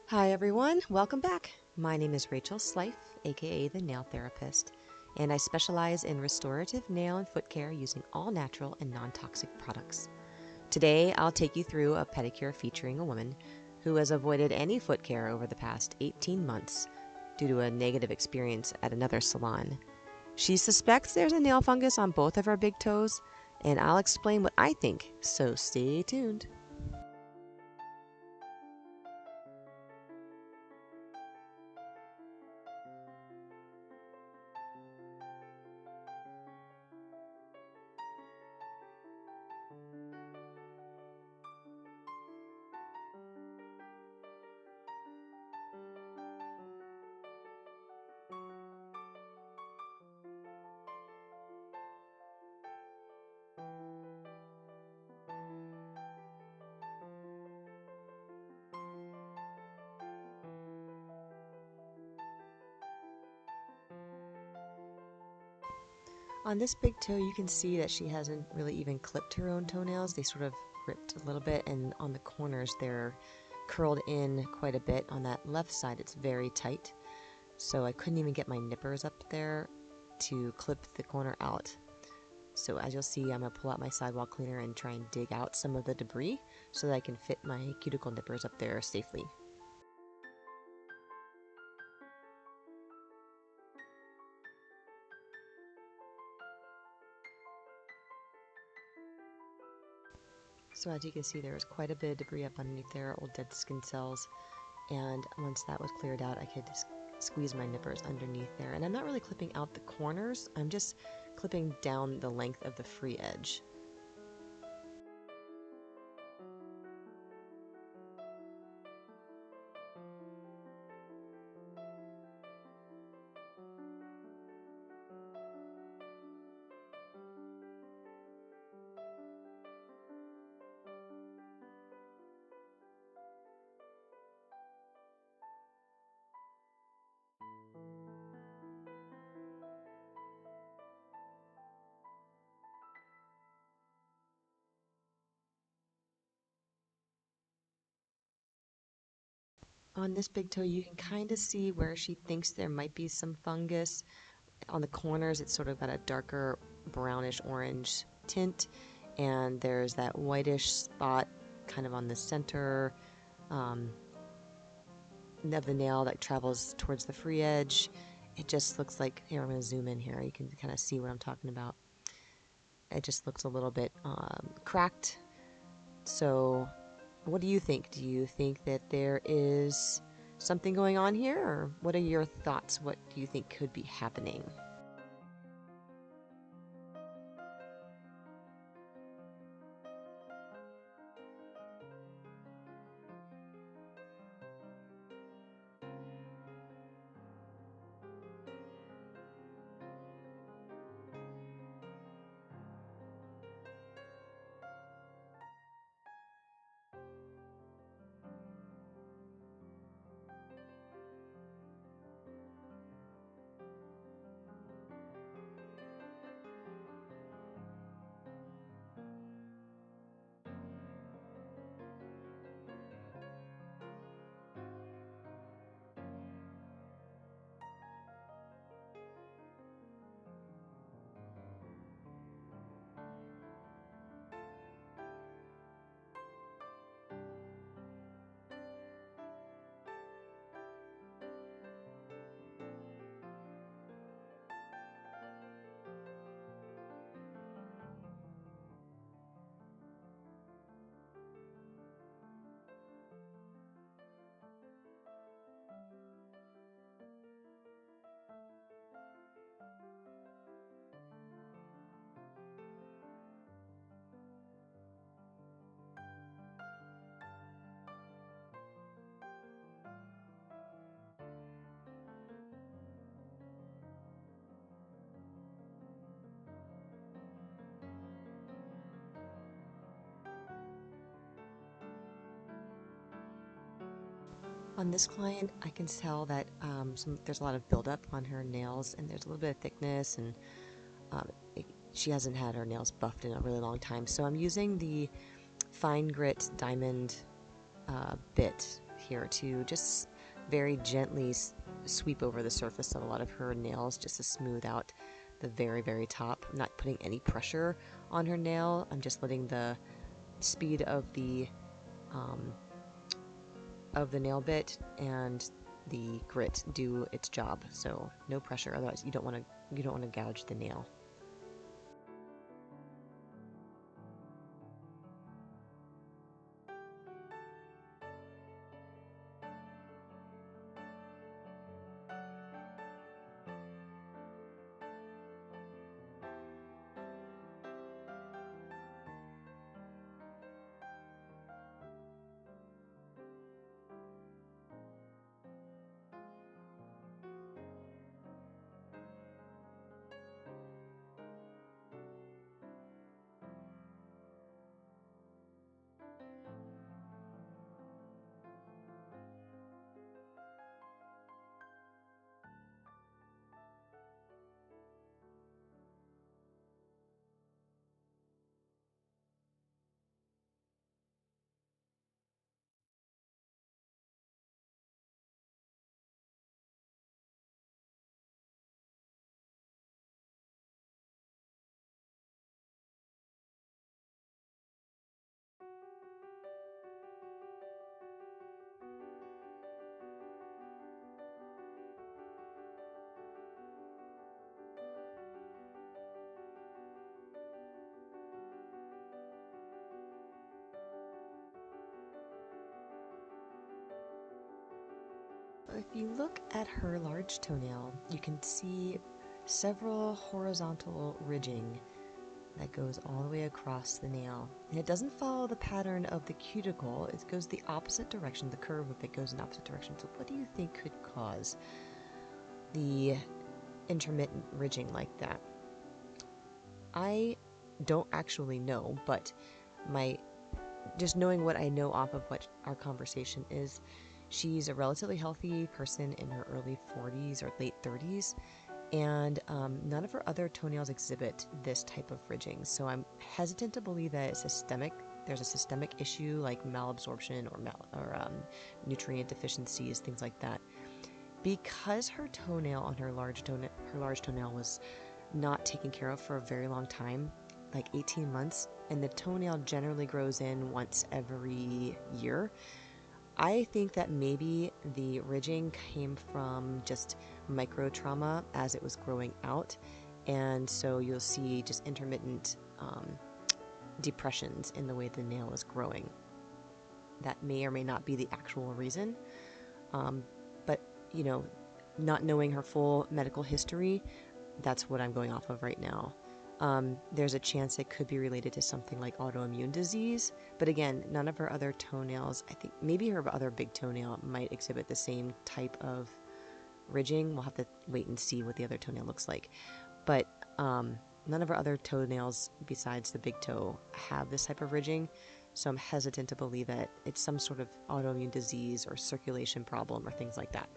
Hi everyone, welcome back. My name is Rachel Slife, aka the Nail Therapist, and I specialize in restorative nail and foot care using all natural and non-toxic products. Today I'll take you through a pedicure featuring a woman who has avoided any foot care over the past 18 months due to a negative experience at another salon. She suspects there's a nail fungus on both of her big toes, and I'll explain what I think, so stay tuned. On this big toe, you can see that she hasn't really even clipped her own toenails. They sort of ripped a little bit, and on the corners, they're curled in quite a bit. On that left side, it's very tight, so I couldn't even get my nippers up there to clip the corner out. So as you'll see, I'm going to pull out my sidewall cleaner and try and dig out some of the debris so that I can fit my cuticle nippers up there safely. So as you can see, there was quite a bit of debris up underneath there, old dead skin cells, and once that was cleared out, I could just squeeze my nippers underneath there. And I'm not really clipping out the corners, I'm just clipping down the length of the free edge. On this big toe, you can kind of see where she thinks there might be some fungus. On the corners, it's sort of got a darker brownish orange tint, and there's that whitish spot kind of on the center of the nail that travels towards the free edge. It just looks like, here, I'm going to zoom in here. You can kind of see what I'm talking about. It just looks a little bit cracked. So what do you think? Do you think that there is something going on here, or what are your thoughts? What do you think could be happening? On this client, I can tell that there's a lot of buildup on her nails, and there's a little bit of thickness, and um, she hasn't had her nails buffed in a really long time. So I'm using the fine grit diamond bit here to just very gently sweep over the surface of a lot of her nails just to smooth out the very, very top. I'm not putting any pressure on her nail. I'm just letting the speed of the nail bit and the grit do its job. So no pressure, otherwise you don't want to gouge the nail. If you look at her large toenail, you can see several horizontal ridging that goes all the way across the nail. And it doesn't follow the pattern of the cuticle, it goes the opposite direction, the curve of it goes in opposite direction. So what do you think could cause the intermittent ridging like that? I don't actually know, but just knowing what I know off of what our conversation is, she's a relatively healthy person in her early 40s or late 30s, and none of her other toenails exhibit this type of ridging. So I'm hesitant to believe that it's systemic. There's a systemic issue like malabsorption or nutrient deficiencies, things like that. Because her toenail on her large toenail was not taken care of for a very long time, like 18 months, and the toenail generally grows in once every year, I think that maybe the ridging came from just micro trauma as it was growing out, and so you'll see just intermittent depressions in the way the nail is growing. That may or may not be the actual reason, but not knowing her full medical history, that's what I'm going off of right now. There's a chance it could be related to something like autoimmune disease, but again, none of her other toenails, I think maybe her other big toenail might exhibit the same type of ridging. We'll have to wait and see what the other toenail looks like. But none of her other toenails besides the big toe have this type of ridging, so I'm hesitant to believe that it's some sort of autoimmune disease or circulation problem or things like that.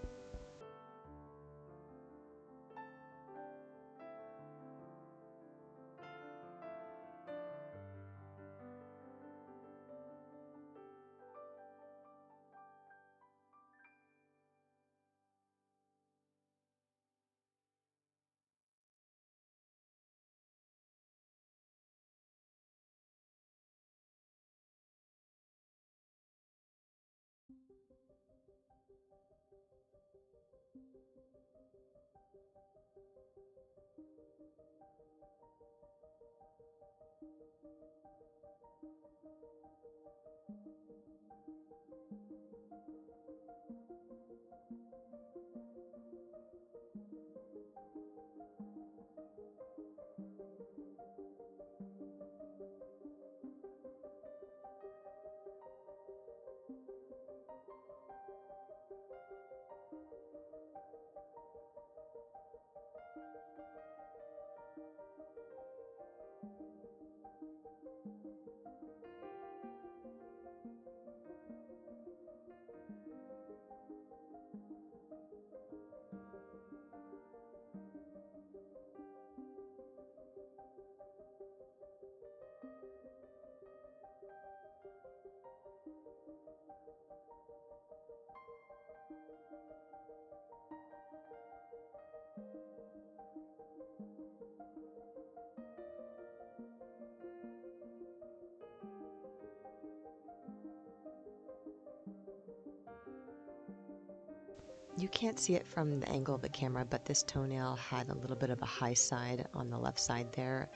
You can't see it from the angle of the camera, but this toenail had a little bit of a high side on the left side there,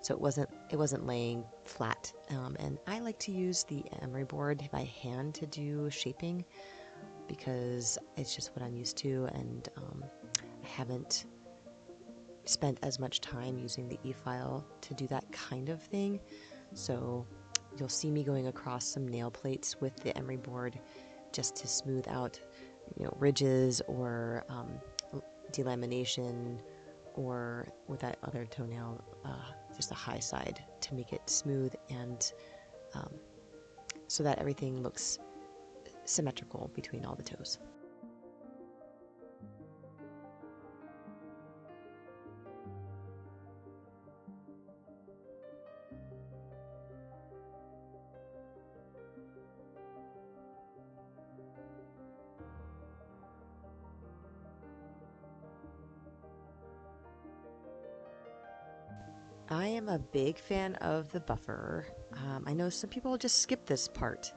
so it wasn't laying flat. And I like to use the emery board by hand to do shaping because it's just what I'm used to, and I haven't spent as much time using the e-file to do that kind of thing. So you'll see me going across some nail plates with the emery board just to smooth out, ridges or delamination, or with that other toenail, just a high side to make it smooth and so that everything looks symmetrical between all the toes. I am a big fan of the buffer. I know some people just skip this part,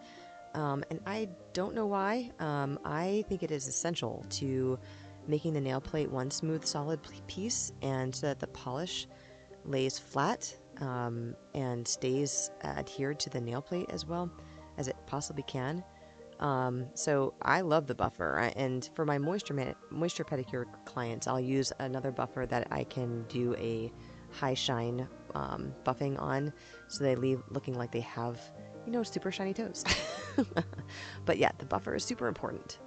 and I don't know why. I think it is essential to making the nail plate one smooth, solid piece, and so that the polish lays flat and stays adhered to the nail plate as well as it possibly can. So I love the buffer, and for my moisture pedicure clients, I'll use another buffer that I can do a high shine buffing on, so they leave looking like they have, super shiny toes. But yeah, the buffer is super important.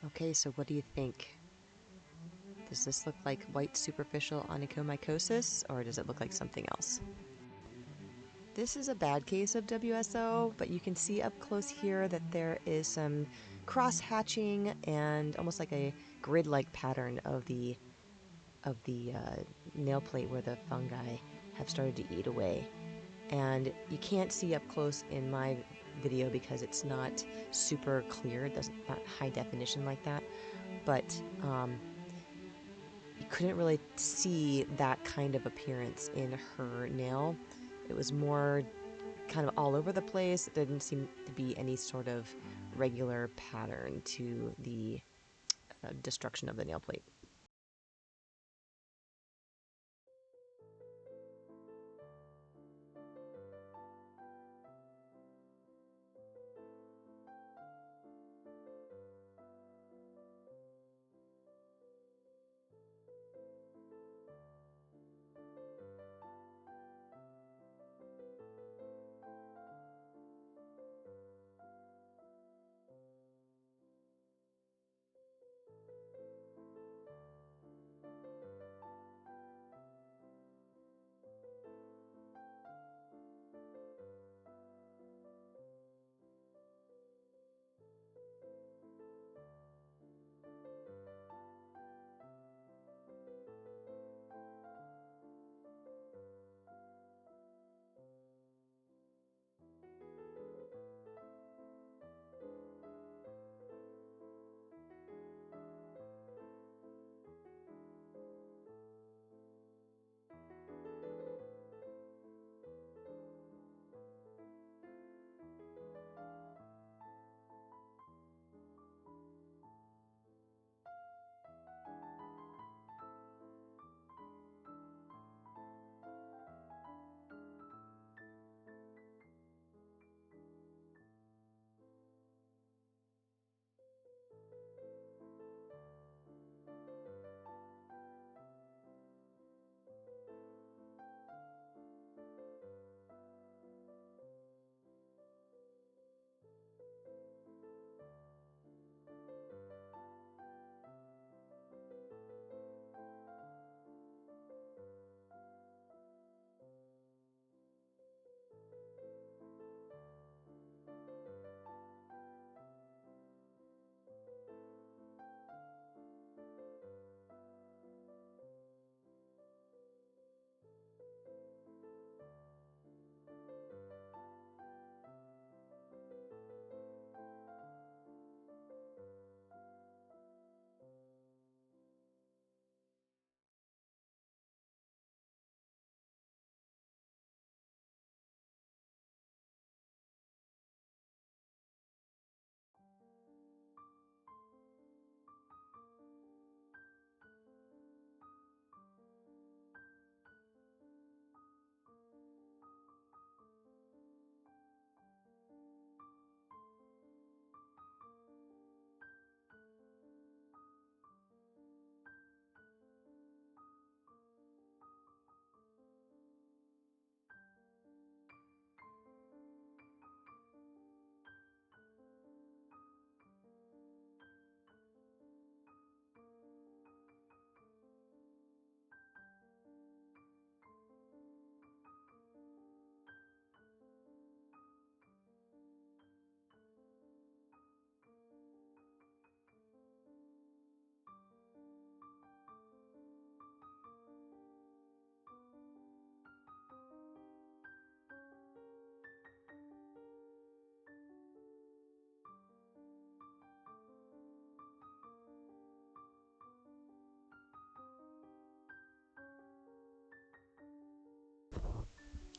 Okay, so what do you think? Does this look like white superficial onychomycosis, or does it look like something else? This is a bad case of WSO, but you can see up close here that there is some cross-hatching and almost like a grid-like pattern of the nail plate where the fungi have started to eat away. And you can't see up close in my video because it's not super clear. It doesn't, not high definition like that, but you couldn't really see that kind of appearance in her nail. It was more kind of all over the place. There didn't seem to be any sort of regular pattern to the destruction of the nail plate.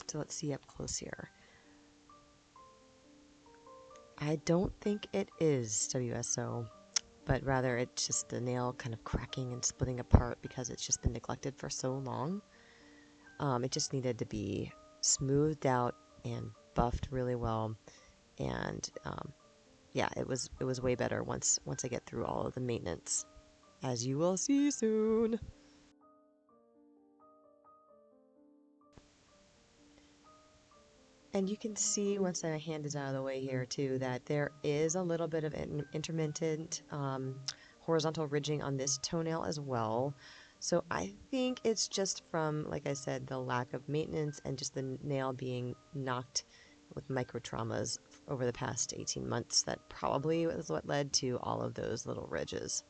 So let's see up close here. I don't think it is WSO, but rather it's just the nail kind of cracking and splitting apart because it's just been neglected for so long. It just needed to be smoothed out and buffed really well, and yeah, it was way better once I get through all of the maintenance, as you will see soon. And you can see once my hand is out of the way here too that there is a little bit of intermittent horizontal ridging on this toenail as well. So I think it's just from, like I said, the lack of maintenance and just the nail being knocked with micro traumas over the past 18 months. That probably was what led to all of those little ridges.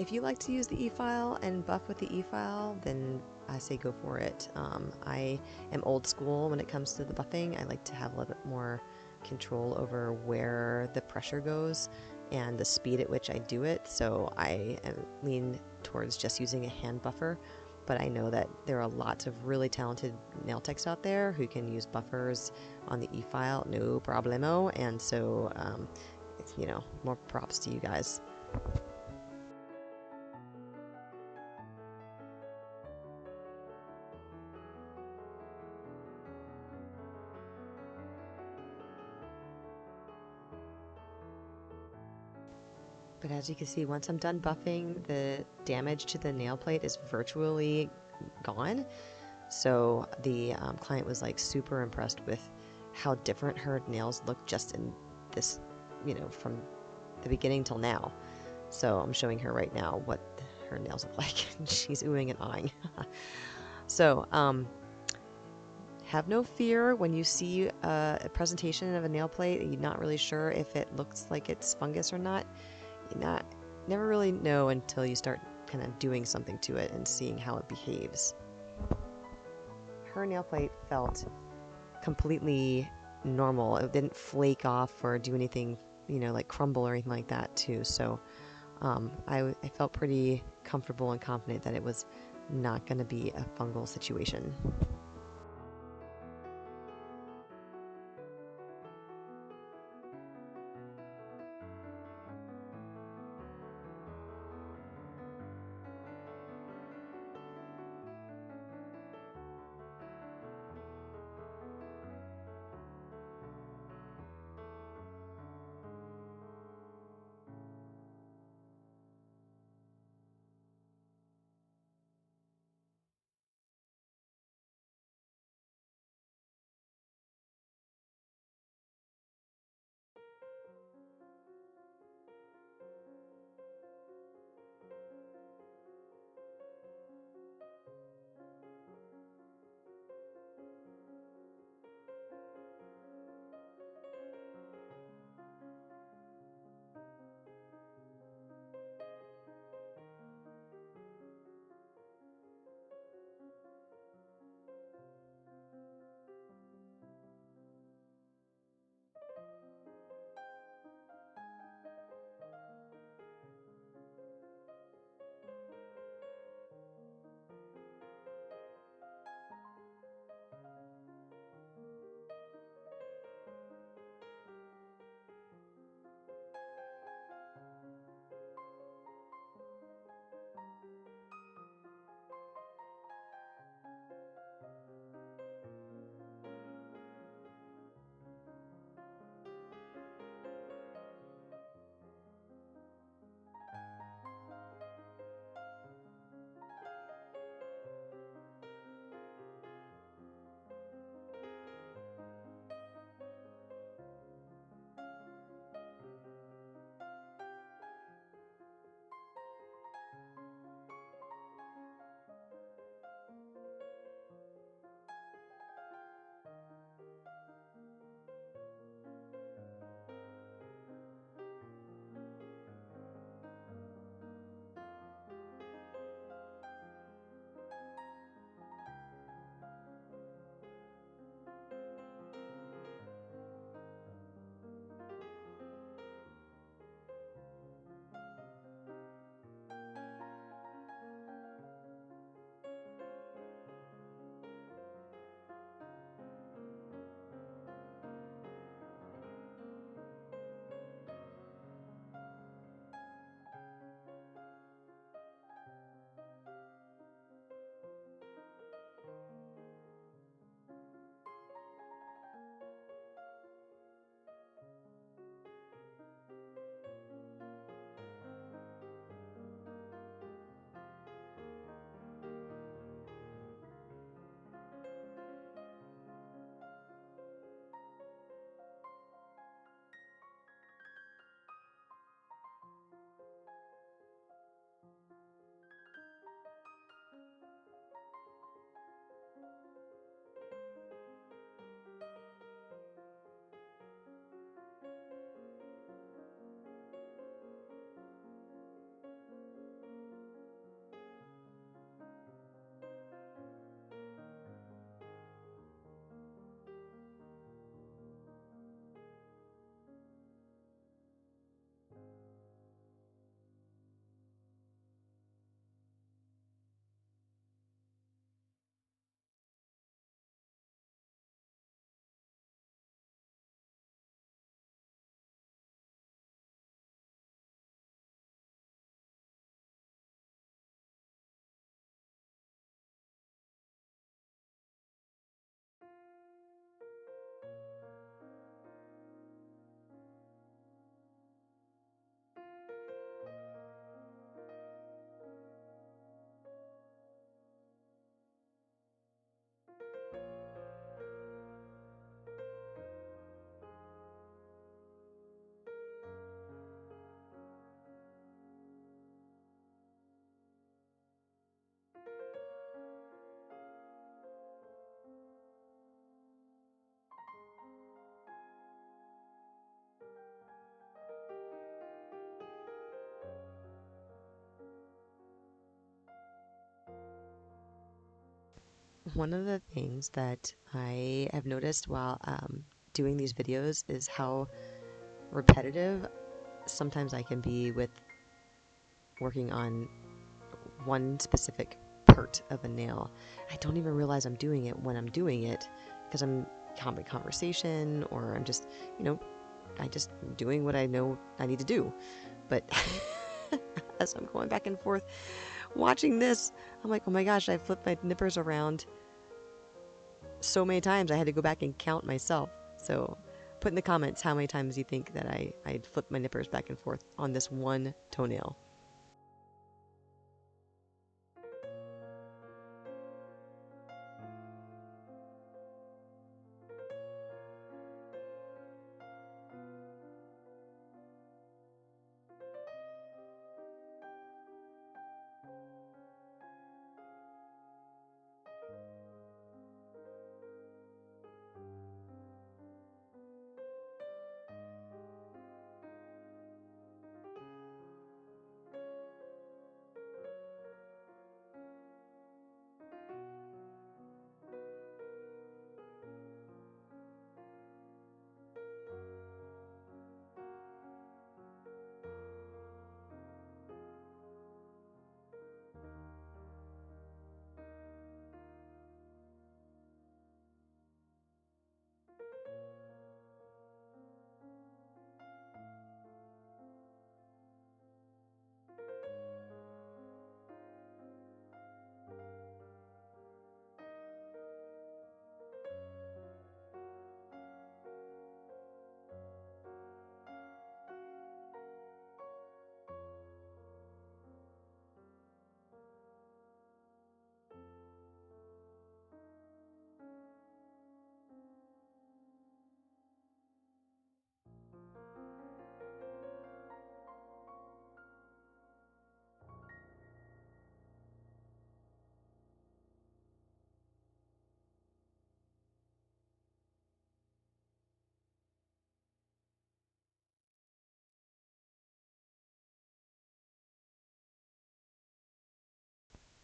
If you like to use the e-file and buff with the e-file, then I say go for it. I am old school when it comes to the buffing. I like to have a little bit more control over where the pressure goes and the speed at which I do it, so I lean towards just using a hand buffer. But I know that there are lots of really talented nail techs out there who can use buffers on the e-file, no problemo, and so more props to you guys. But as you can see, once I'm done buffing, the damage to the nail plate is virtually gone. So the client was like super impressed with how different her nails look just in this, from the beginning till now. So I'm showing her right now what her nails look like. She's oohing and eyeing. So have no fear when you see a presentation of a nail plate and you're not really sure if it looks like it's fungus or not. You never really know until you start kind of doing something to it and seeing how it behaves. Her nail plate felt completely normal. It didn't flake off or do anything, like crumble or anything like that too. So I felt pretty comfortable and confident that it was not going to be a fungal situation. One of the things that I have noticed while doing these videos is how repetitive sometimes I can be with working on one specific part of a nail. I don't even realize I'm doing it when I'm doing it because I'm having conversation, or I'm just, I just doing what I know I need to do. But as I'm going back and forth watching this, I'm like, oh my gosh, I flipped my nippers around so many times I had to go back and count myself. So put in the comments how many times you think that I'd flipped my nippers back and forth on this one toenail.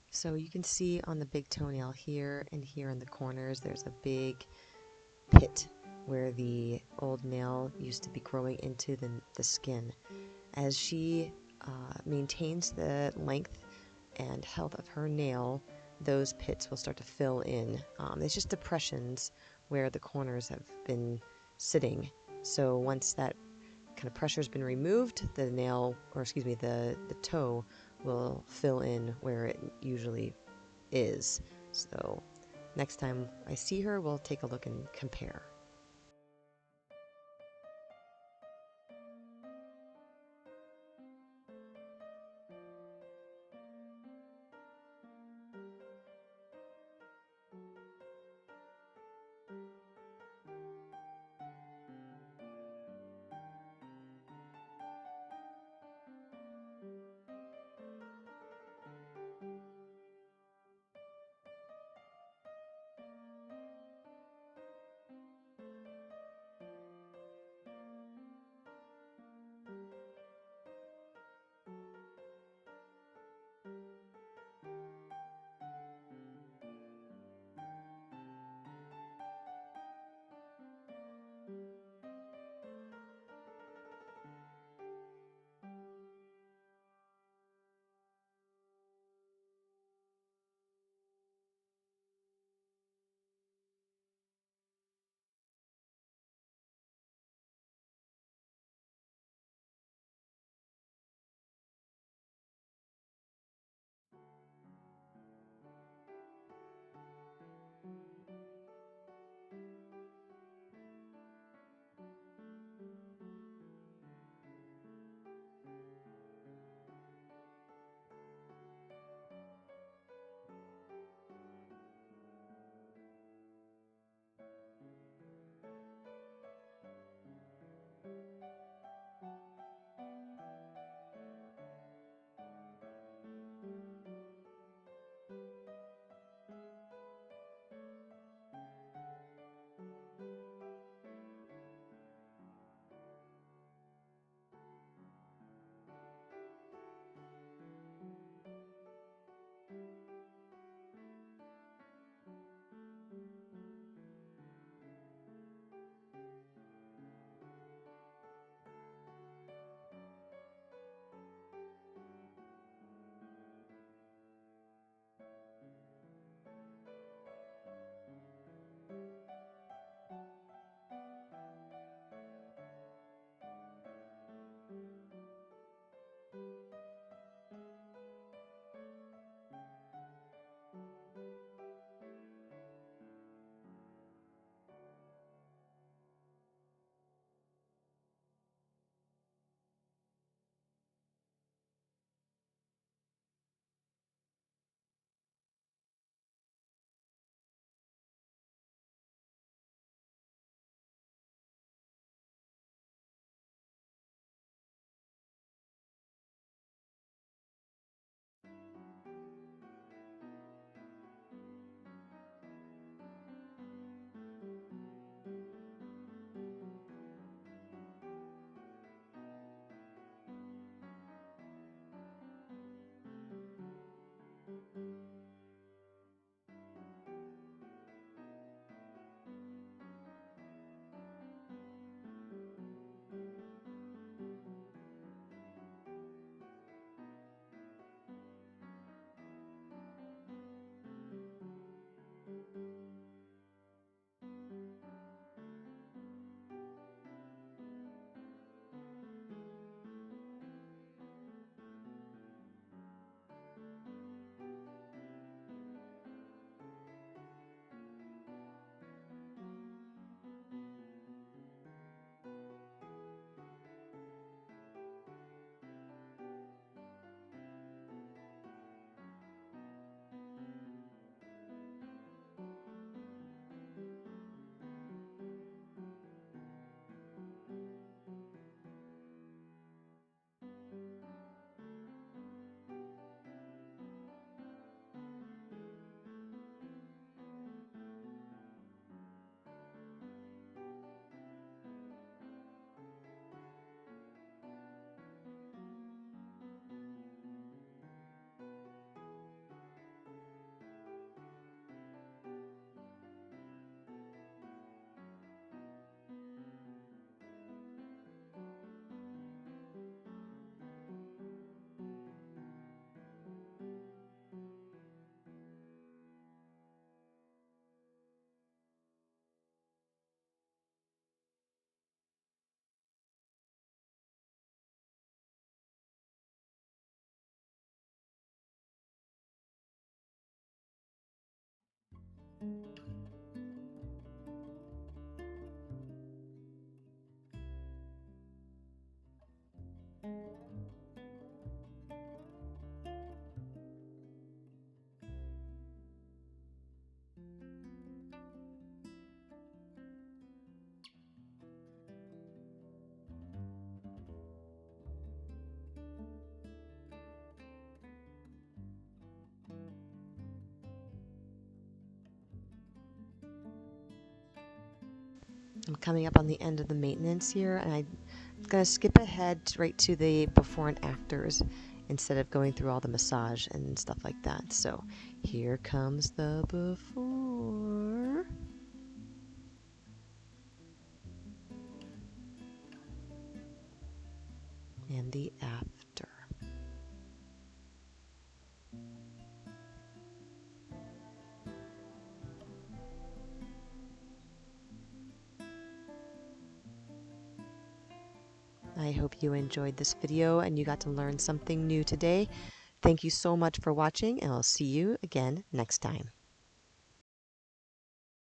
So you can see on the big toenail here and here in the corners, there's a big pit where the old nail used to be growing into the skin. As she maintains the length and health of her nail, those pits will start to fill in. It's just depressions where the corners have been sitting. So once that kind of pressure has been removed, the nail, or excuse me, the toe will fill in where it usually is. So next time I see her, we'll take a look and compare. I'm coming up on the end of the maintenance here, and I'm going to skip ahead right to the before and afters instead of going through all the massage and stuff like that. So here comes the before and the after. I hope you enjoyed this video and you got to learn something new today. Thank you so much for watching, and I'll see you again next time.